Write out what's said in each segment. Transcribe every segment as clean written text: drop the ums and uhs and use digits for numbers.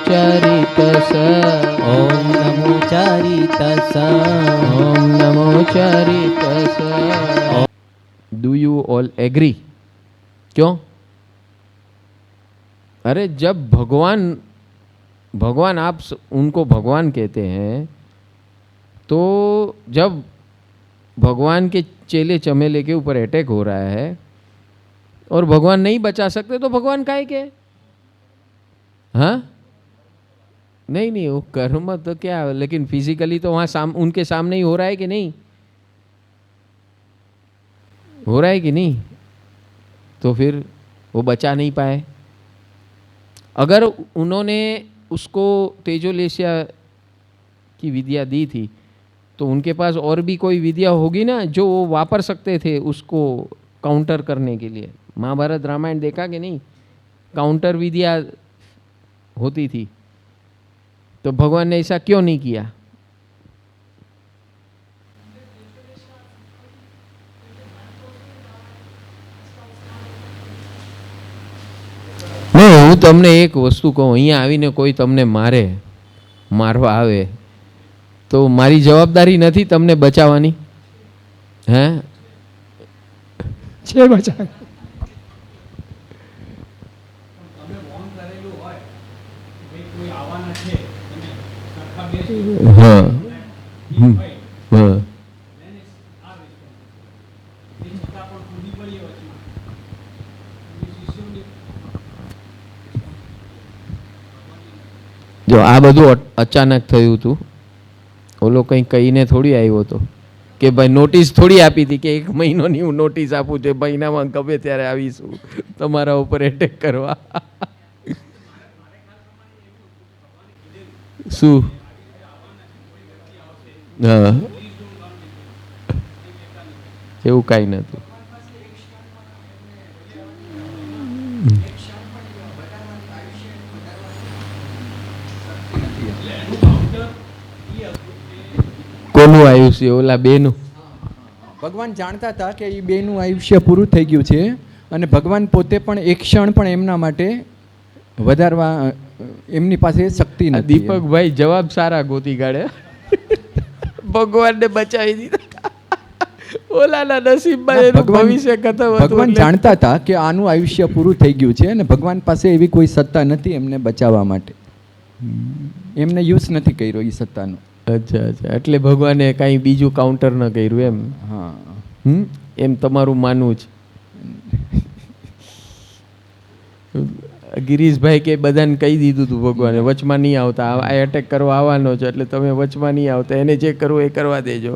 ચરિતસ. ઓમ નમો ચારિતસ. ઓમ નમો ચરિતસ. Do you all agree? क्यों? अरे जब भगवान आप उनको भगवान कहते हैं, तो जब भगवान के चेले चमेले के ऊपर अटैक हो रहा है और भगवान नहीं बचा सकते, तो भगवान काहे के? हाँ नहीं वो कर्म तो क्या, लेकिन फिजिकली तो वहाँ उनके सामने ही हो रहा है कि नहीं? हो रहा है कि नहीं? तो फिर वो बचा नहीं पाए. अगर उन्होंने उसको तेजोलेशिया की विद्या दी थी, तो उनके पास और भी कोई विद्या होगी ना जो वो वापर सकते थे उसको काउंटर करने के लिए. महाभारत रामायण देखा कि नहीं? काउंटर विद्या होती थी. तो भगवान ने ऐसा क्यों नहीं किया? नहीं, હું તમને એક વસ્તુ કહું, અહીંયા આવીને કોઈ તમને મારવા આવે તો મારી જવાબદારી નથી તમને બચાવવાની? હે છે બચાવ. હા હા જો આ બધું અચાનક થયું હતું. ઓલો કંઈ કહીને થોડી આવ્યો હતો કે ભાઈ નોટિસ થોડી આપી હતી કે 1 મહિનોની હું નોટિસ આપું છું, મહિનામાં ગમે ત્યારે આવીશું તમારા ઉપર એટેક કરવા. શું? હા, એવું કાંઈ નથી. કોનું આયુષ્ય? ઓલા બેનું. ભગવાન જાણતા હતા કે એ બેનું આયુષ્ય પૂરું થઈ ગયું છે, અને ભગવાન પોતે પણ એક ક્ષણ પણ એમના માટે વધારવા એમની પાસે શક્તિ નથી. દીપકભાઈ જવાબ સારા ગોતી કાઢે. ભગવાનને બચાવી દીધા. ઓલાના નસીબમાં એનું ભવિષ્ય ખતમ. ભગવાન જાણતા હતા કે આનું આયુષ્ય પૂરું થઈ ગયું છે, અને ભગવાન પાસે એવી કોઈ સત્તા નથી એમને બચાવવા માટે. એમને યુઝ નથી કર્યો એ સત્તાનો. અચ્છા અચ્છા, એટલે ભગવાને કાંઈ બીજું કાઉન્ટર ન કર્યું એમ? હા, એમ તમારું માનવું છે? ગિરીશભાઈ કે બધાને કહી દીધું હતું ભગવાને વચમાં નહીં આવતા, આ એટેક કરવા આવવાનો છે, એટલે તમે વચમાં નહીં આવતા, એને જે કરવું એ કરવા દેજો.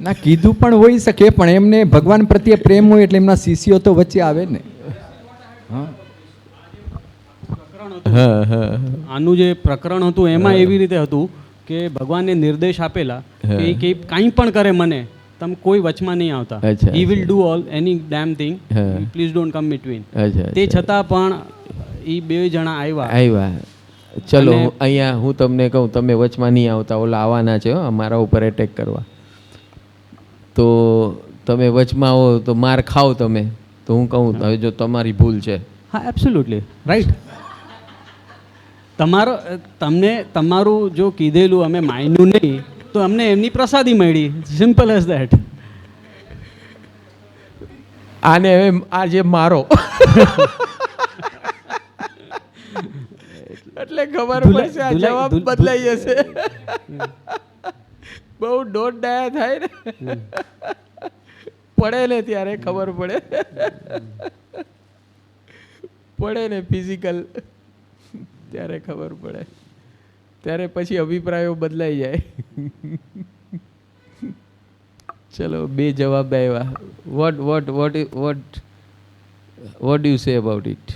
ના, કીધું પણ હોઈ શકે, પણ એમને ભગવાન પ્રત્યે પ્રેમ હોય એટલે એમના શિષ્યો તો વચ્ચે આવે ને. આનું જે પ્રકરણ હતું એમાં એવી રીતે હતું કે ભગવાને નિર્દેશ આપેલા કે કંઈ પણ કરે મને, તમે કોઈ વચમાં નહીં આવતા. He will do all any damn thing, please don't come between. તે છતાં પણ એ 2 જણા આવ્યા. ચલો અહીંયા હું તમને કહું, તમે વચમાં નહીં આવતા, ઓલા આવવાના છે અમારા ઉપર એટેક કરવા, તો તમે વચમાં આવો તો માર ખાઓ તમે, તો હું કહું હવે જો તમારી ભૂલ છે. હા, એબ્સોલ્યુટલી રાઈટ. તમારું જો કીધેલું અમે માન્યું નહીં તો અમને એમની પ્રસાદી મળી. Simple as that. આને હવે આજે મારો એટલે ખબર પડશે આ જવાબ બદલાઈ જશે. બહુ દોઢ ડાયા થાય ને, પડે ને ત્યારે ખબર પડે ને ફિઝિકલ, ત્યારે ખબર પડે, ત્યારે પછી અભિપ્રાયો બદલાઈ જાય. ચલો 2 જવાબ આવ્યા. What do you say about it?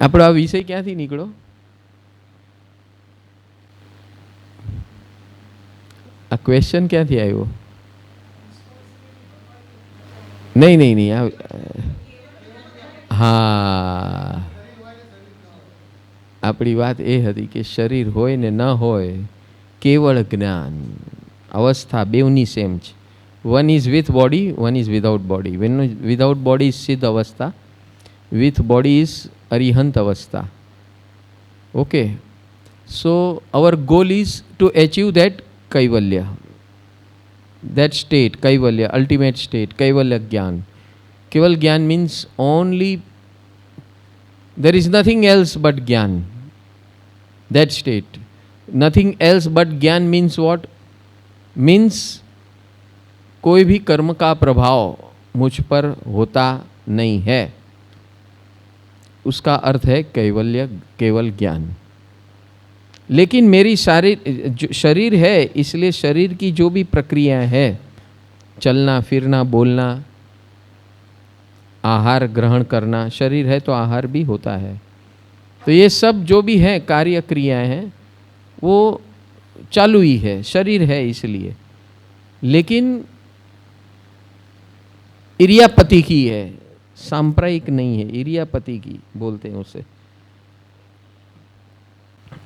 આપણો આ વિષય ક્યાંથી નીકળ્યો? આ ક્વેશ્ચન ક્યાંથી આવ્યો? નહીં હા, આપણી વાત એ હતી કે શરીર હોય ને ન હોય, કેવળ જ્ઞાન અવસ્થા બેવની સેમ છે. One is with body, one is without body. When without body is સિદ્ધ અવસ્થા, with body is Arihant Avastha. Okay. So our goal is to achieve that Kaivalya. That state, Kaivalya, ultimate state, Kaivalya Gyan. Keval Gyan means only, there is nothing else but Gyan. That state. Nothing else but Gyan means what? Means कोई भी कर्म का प्रभाव मुझ पर होता नहीं है, उसका अर्थ है कैवल्य, केवल ज्ञान। लेकिन मेरी शरीर है, इसलिए शरीर की जो भी प्रक्रिया है, चलना फिरना बोलना, आहार ग्रहण करना, शरीर है तो आहार भी होता है, तो ये सब जो भी है कार्य क्रियाएं हैं वो चालू ही है, शरीर है इसलिए। लेकिन इरियापति की है, सांप्रदायिक नहीं है, इरियापति की बोलते हैं उसे।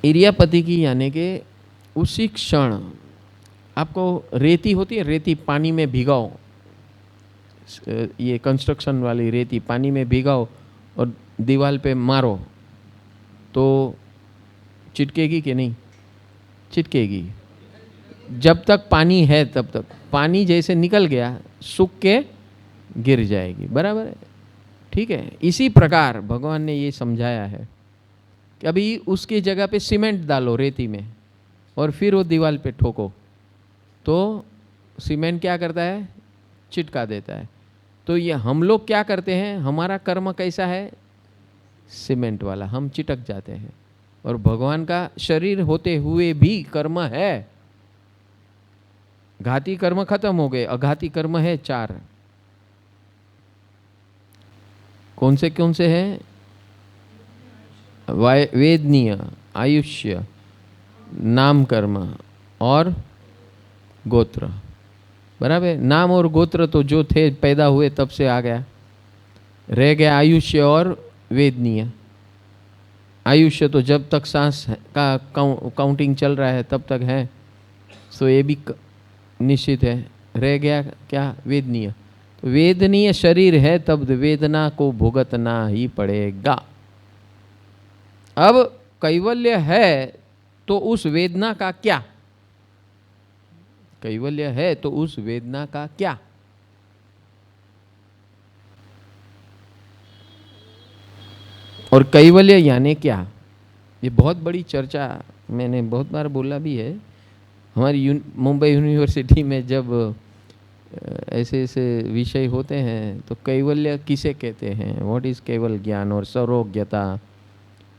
इरियापति की यानी कि उसी क्षण आपको रेती होती है, रेती पानी में भिगाओ, ये कंस्ट्रक्शन वाली रेती पानी में भिगाओ और दीवार पे मारो तो चिटकेगी कि नहीं? चिटकेगी। जब तक पानी है तब तक, पानी जैसे निकल गया सूख के गिर जाएगी, बराबर है, ठीक है। इसी प्रकार भगवान ने ये समझाया है कि अभी उसकी जगह पे सीमेंट डालो रेती में और फिर वो दीवार पे ठोको तो सीमेंट क्या करता है? चिटका देता है। तो ये हम लोग क्या करते हैं, हमारा कर्म कैसा है? सीमेंट वाला, हम चिटक जाते हैं। और भगवान का शरीर होते हुए भी कर्म है, घाती कर्म खत्म हो गए, अघाती कर्म है 4। कौन से हैं? वेदनीय, आयुष्य, नाम कर्म और गोत्र, बराबर। नाम और गोत्र तो जो थे पैदा हुए तब से आ गया, रह गया आयुष्य और वेदनीय। आयुष्य तो जब तक सांस का काउंटिंग चल रहा है तब तक है, सो ये भी निश्चित है। रह गया क्या? वेदनीय। तो वेदनीय शरीर है तब वेदना को भुगतना ही पड़ेगा। अब कैवल्य है तो उस वेदना का क्या? कैवल्य है तो उस वेदना का क्या? और कैवल्य यानी क्या? ये बहुत बड़ी चर्चा, मैंने बहुत बार बोला भी है। हमारी मुंबई यूनिवर्सिटी में जब ऐसे ऐसे विषय होते हैं तो कैवल्य किसे कहते हैं, व्हाट इज केवल ज्ञान और सर्वज्ञता,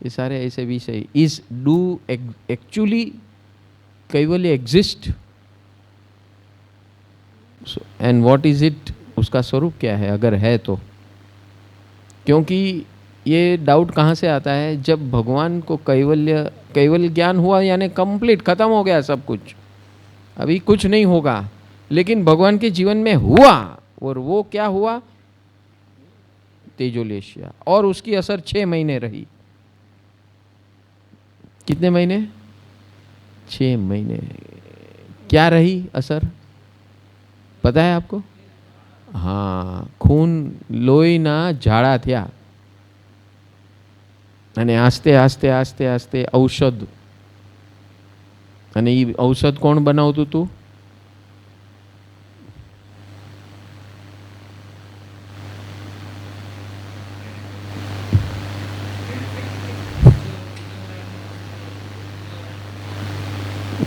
ये सारे ऐसे विषय। Is do actually Kaivalya exist and what is it, उसका स्वरूप क्या है अगर है तो। क्योंकि ये डाउट कहाँ से आता है? जब भगवान को कैवल्य ज्ञान हुआ यानी कंप्लीट खत्म हो गया सब कुछ, अभी कुछ नहीं होगा, लेकिन भगवान के जीवन में हुआ। और वो क्या हुआ? तेजोलेशिया, और उसकी असर 6 महीने रही। कितने महीने? 6 महीने। क्या रही असर पता है आपको? हाँ, खून लोही ना झाड़ा थया અને આસ્તે આસ્તે આસ્તે આસ્તે ઔષધ, અને એ ઔષધ કોણ બનાવતું હતું?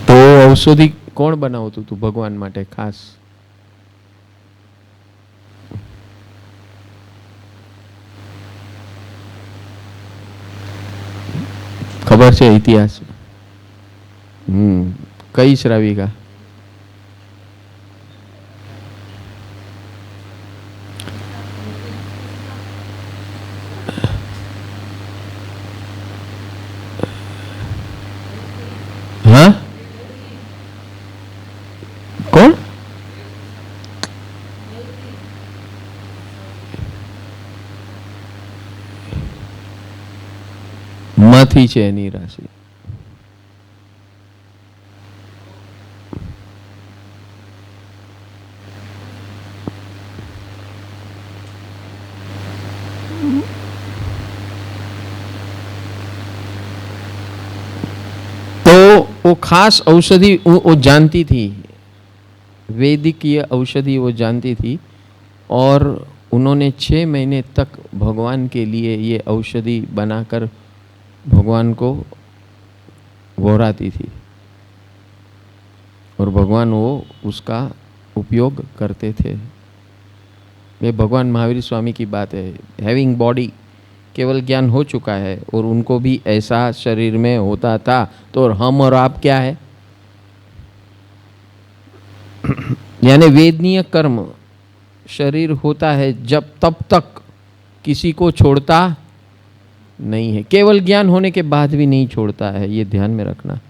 તો ઔષધિ કોણ બનાવતું હતું ભગવાન માટે ખાસ? खबर से इतिहास? कई श्राविका? हाँ, कौन? मथी છે એની રાશિ। को खास औषधि वो जानती थी, वैदिक ये औषधि वो जानती थी, और उन्होंने 6 महीने तक भगवान के लिए ये औषधि बनाकर भगवान को वोराती थी, और भगवान वो उसका उपयोग करते थे। ये भगवान महावीर स्वामी की बात है। हैविंग बॉडी, केवल ज्ञान हो चुका है और उनको भी ऐसा शरीर में होता था, तो और हम और आप क्या है? यानी वेदनीय कर्म शरीर होता है जब तब तक किसी को छोड़ता नहीं है, केवल ज्ञान होने के बाद भी नहीं छोड़ता है, ये ध्यान में रखना।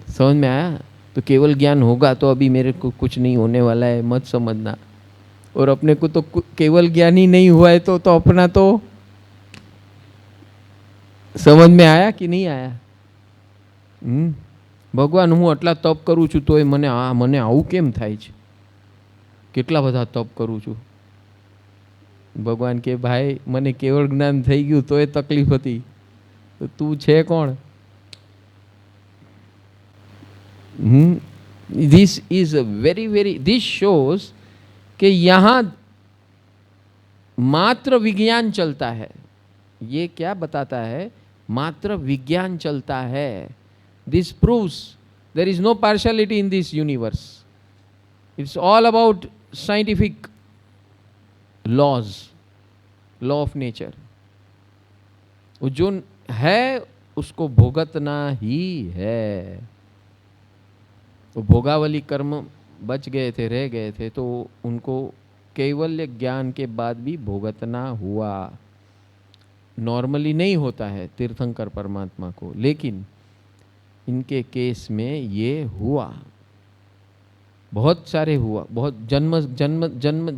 समझ में आया? तो केवल ज्ञान होगा तो अभी मेरे को कुछ नहीं होने वाला है मत समझना, और अपने को तो केवल ज्ञान ही नहीं हुआ है तो अपना तो समझ में आया कि नहीं आया? ભગવાન હું આટલા તપ કરું છું તોય મને આવું કેમ થાય છે, કેટલા બધા તપ કરું છું। ભગવાન કે ભાઈ મને કેવળ જ્ઞાન થઈ ગયું તોય તકલીફ હતી, તો તું છે કોણ? This is a very this shows कि यहाँ मात्र विज्ञान चलता है। ये क्या बताता है? मात्र विज्ञान चलता है। This proves there is no partiality in this universe. It's all about scientific laws, law of nature. वो जो है उसको भोगतना ही है। वो भोगावली कर्म बच गए थे, रह गए थे, तो उनको कैवल्य ज्ञान के बाद भी भोगतना हुआ। नॉर्मली नहीं होता है तीर्थंकर परमात्मा को, लेकिन इनके केस में ये हुआ, बहुत सारे हुआ, बहुत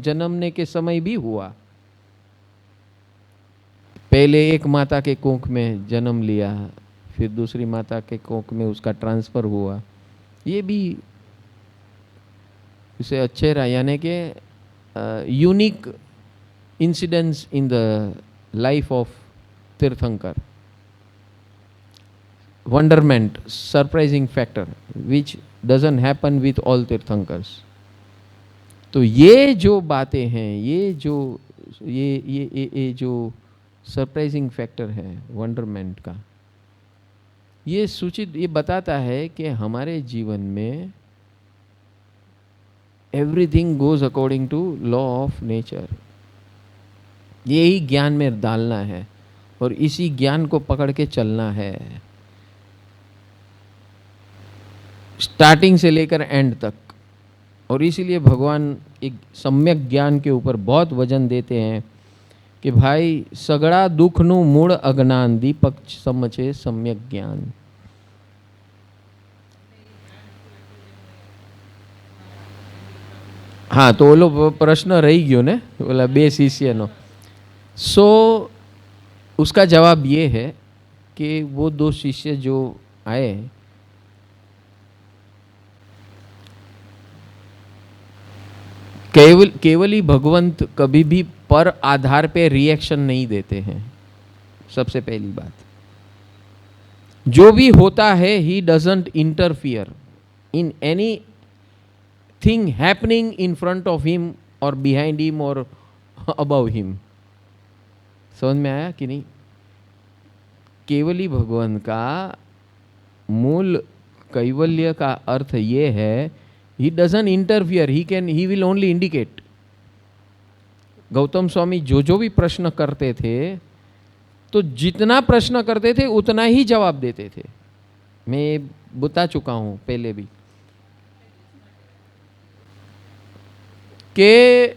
जन्मने के समय भी हुआ। पहले एक माता के कोख में जन्म लिया, फिर दूसरी माता के कोख में उसका ट्रांसफर हुआ, ये भी इसे अच्छे रहा। यानी कि unique incidents in the life of तीर्थंकर, wonderment, surprising factor which doesn't happen with all tirthankaras. तो ये जो बातें हैं, ये जो सरप्राइजिंग फैक्टर है वंडरमेंट का, ये सूचित, ये बताता है कि हमारे जीवन में everything goes according to law of nature. यही ज्ञान में डालना है और इसी ज्ञान को पकड़ के चलना है, स्टार्टिंग से लेकर एंड तक। और इसीलिए भगवान एक सम्यक ज्ञान के ऊपर बहुत वजन देते हैं कि भाई सगड़ा दुखनु मूળ अज्ञान दीपक समझे सम्यक ज्ञान। हाँ, तो ओलो प्रश्न रही गयो ने, बोला 2 शिष्यनो। सो उसका जवाब ये है कि वो 2 शिष्य जो आए, केवल ही भगवंत कभी भी पर आधार पे रिएक्शन नहीं देते हैं। सबसे पहली बात, जो भी होता है he doesn't interfere in any thing happening in front of him और बिहाइंड हिम और अबव हिम। समझ में आया कि नहीं? केवली भगवान का मूल कैवल्य का अर्थ ये है, he doesn't interfere, he will only indicate। Gautam Swami जो भी प्रश्न करते थे, तो जितना प्रश्न करते थे उतना ही जवाब देते थे। मैं बता चुका हूं पहले भी कि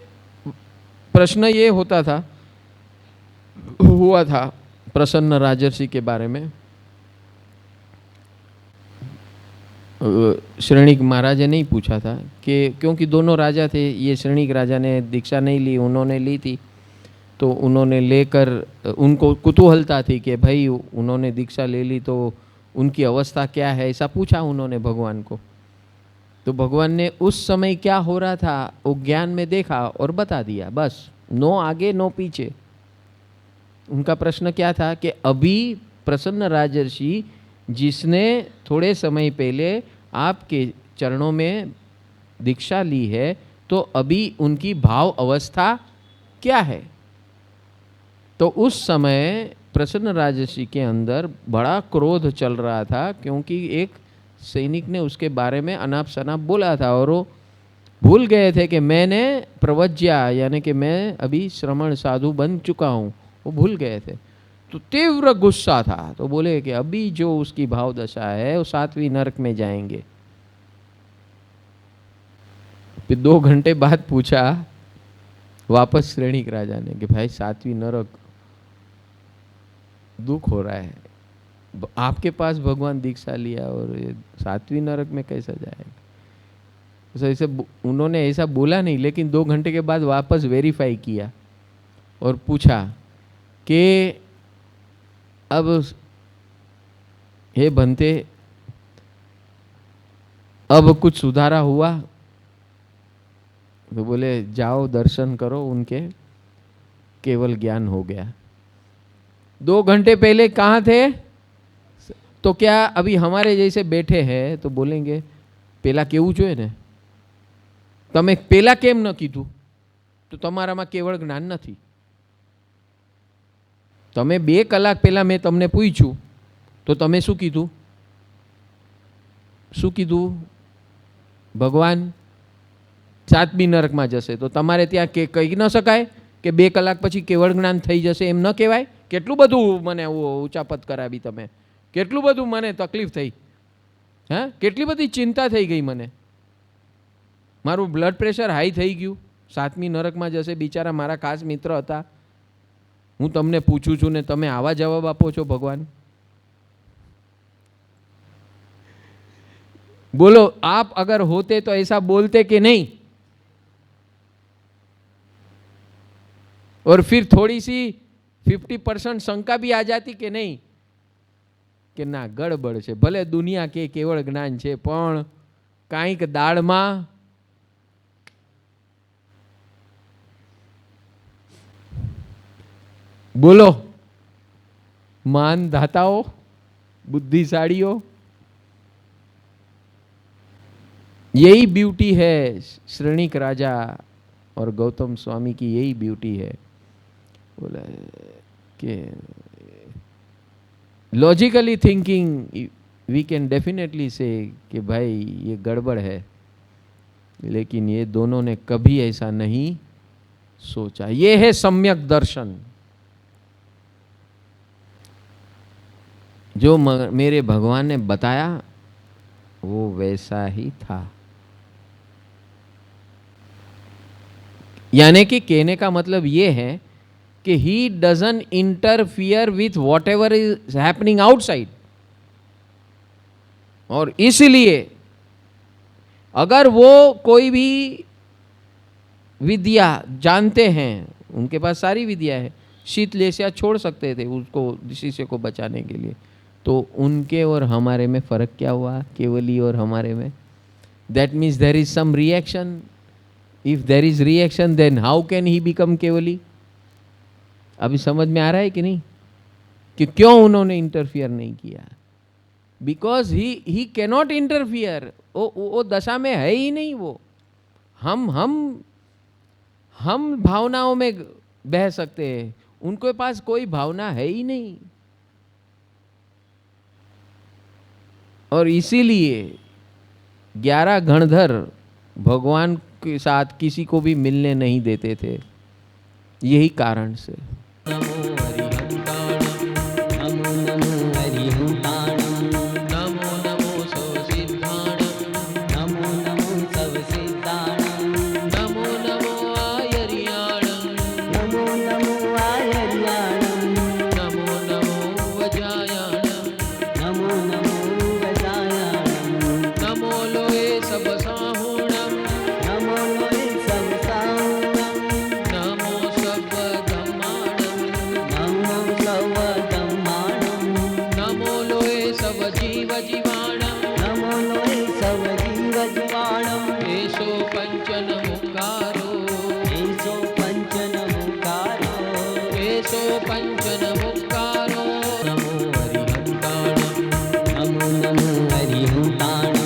प्रश्न ये हुआ था प्रसन्न राजर्षि के बारे में। श्रेणिक महाराजा ने ही पूछा था कि क्योंकि दोनों राजा थे, ये श्रेणिक राजा ने दीक्षा नहीं ली, उन्होंने ली थी, तो उन्होंने लेकर, उनको कुतूहलता थी कि भाई उन्होंने दीक्षा ले ली तो उनकी अवस्था क्या है, ऐसा पूछा उन्होंने भगवान को। तो भगवान ने उस समय क्या हो रहा था वो ज्ञान में देखा और बता दिया, बस, नो आगे नो पीछे। उनका प्रश्न क्या था कि अभी प्रसन्न राजर्षि जिसने थोड़े समय पहले आपके चरणों में दीक्षा ली है, तो अभी उनकी भाव अवस्था क्या है? तो उस समय प्रसन्न राजर्षि के अंदर बड़ा क्रोध चल रहा था, क्योंकि एक सैनिक ने उसके बारे में अनाप शनाप बोला था और वो भूल गए थे कि मैंने प्रवज्या, यानी कि मैं अभी श्रमण साधु बन चुका हूँ, वो भूल गए थे। तो तीव्र गुस्सा था, तो बोले कि अभी जो उसकी भाव दशा है वो 7वीं नरक में जाएंगे। फिर 2 घंटे बाद पूछा वापस श्रेणिक राजा ने कि भाई 7वीं नरक, दुख हो रहा है, आपके पास भगवान दीक्षा लिया और ये 7वीं नरक में कैसा जाएगा? तो ऐसे उन्होंने ऐसा बोला नहीं, लेकिन 2 घंटे के बाद वापस वेरीफाई किया और पूछा कि अब हे बनते, अब कुछ सुधारा हुआ? तो बोले जाओ दर्शन करो उनके, केवल ज्ञान हो गया। 2 घंटे पहले कहाँ थे? तो क्या अभी हमारे जैसे बैठे हैं तो बोलेंगे पेला केवू જોઈએ ને, તમે પેલા કેમ ન કીધું? તો તમારામાં કેવળ જ્ઞાન નથી। તમે 2 કલાક પહેલા મેં તમને પૂછ્યું તો તમે શું કીધું? શું કીધું? ભગવાન 7મી નરકમાં જશે। તો તમારે ત્યાં કહી ન શકાય કે 2 કલાક પછી કેવળ જ્ઞાન થઈ જશે, એમ ન કહેવાય? કેટલું બધું મને ઉચાપત કરાવી તમે, કેટલું બધું મને તકલીફ થઈ, હા, કેટલી બધી ચિંતા થઈ ગઈ મને, મારું બ્લડ પ્રેશર હાઈ થઈ ગયું, 7મી નરકમાં જશે, બિચારા મારા ખાસ મિત્ર હતા, હું તમને પૂછું છું ને તમે આવા જવાબ આપો છો ભગવાન? बोलो आप अगर होते तो ऐसा बोलते कि नहीं? और फिर थोड़ी सी 50% शंका भी आ जाती कि नहीं कि ना गड़बड़ છે, ભલે દુનિયા કે કેવળ જ્ઞાન છે પણ કાંઈક દાળમાં બોલો मान धाताओ, बुद्धिशालियों, यही ब्यूटी है श्रेणिक राजा और गौतम स्वामी की, यही ब्यूटी है। बोला कि logically thinking we can definitely say कि भाई ये गड़बड़ है, लेकिन ये दोनों ने कभी ऐसा नहीं सोचा। ये है सम्यक दर्शन। जो मेरे भगवान ने बताया वो वैसा ही था। यानी कि कहने का मतलब ये है कि he doesn't interfere with what ever is happening outside. और इसलिए अगर वो कोई भी विद्या जानते हैं, उनके पास सारी विद्या है, शीतलेस्या छोड़ सकते थे उसको, शिष्य को बचाने के लिए, तो उनके और हमारे में फर्क क्या हुआ? केवली और हमारे में। That means there is some reaction. If there is reaction then how can he become केवली? अभी समझ में आ रहा है कि नहीं कि क्यों उन्होंने इंटरफियर नहीं किया? Because he cannot interfere. वो दशा में है ही नहीं। वो हम भावनाओं में बह सकते हैं, उनके पास कोई भावना है ही नहीं। और इसीलिए 11 गणधर भगवान के साथ किसी को भी मिलने नहीं देते थे, यही कारण से। हरि हूँ ताण